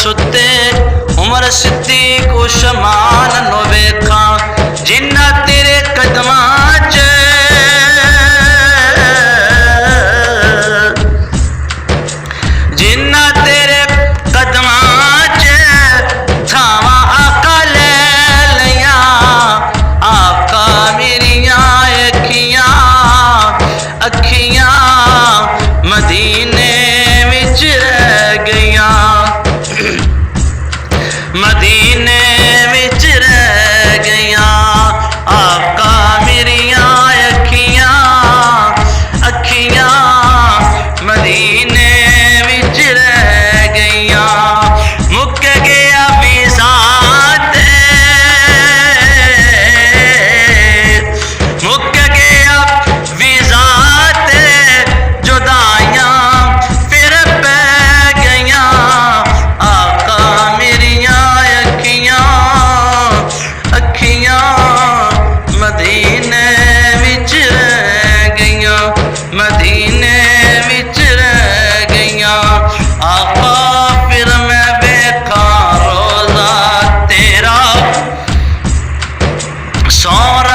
सुते उमर सिद्दीक उस्मान नु वेखा जिन्ना तेरे कदमां च जिन्ना तेरे कदमां च थावा आका ले लिया आका मेरिया अखियां अखियां मदीने विच रह गईयां मदीने विच रह गईयां आका मेरिया अखियां अखियां मदीने विच रह गईयां मुक गया वीज़ा ते मुक गया वीज़ा ते जुदाइयां फिर पै गईयां आका मेरिया अखियां अखियां मदीने विच रह गईयां मदीने विच रह गईयां आका फिर मैं वेखा रोज़ा तेरा सौर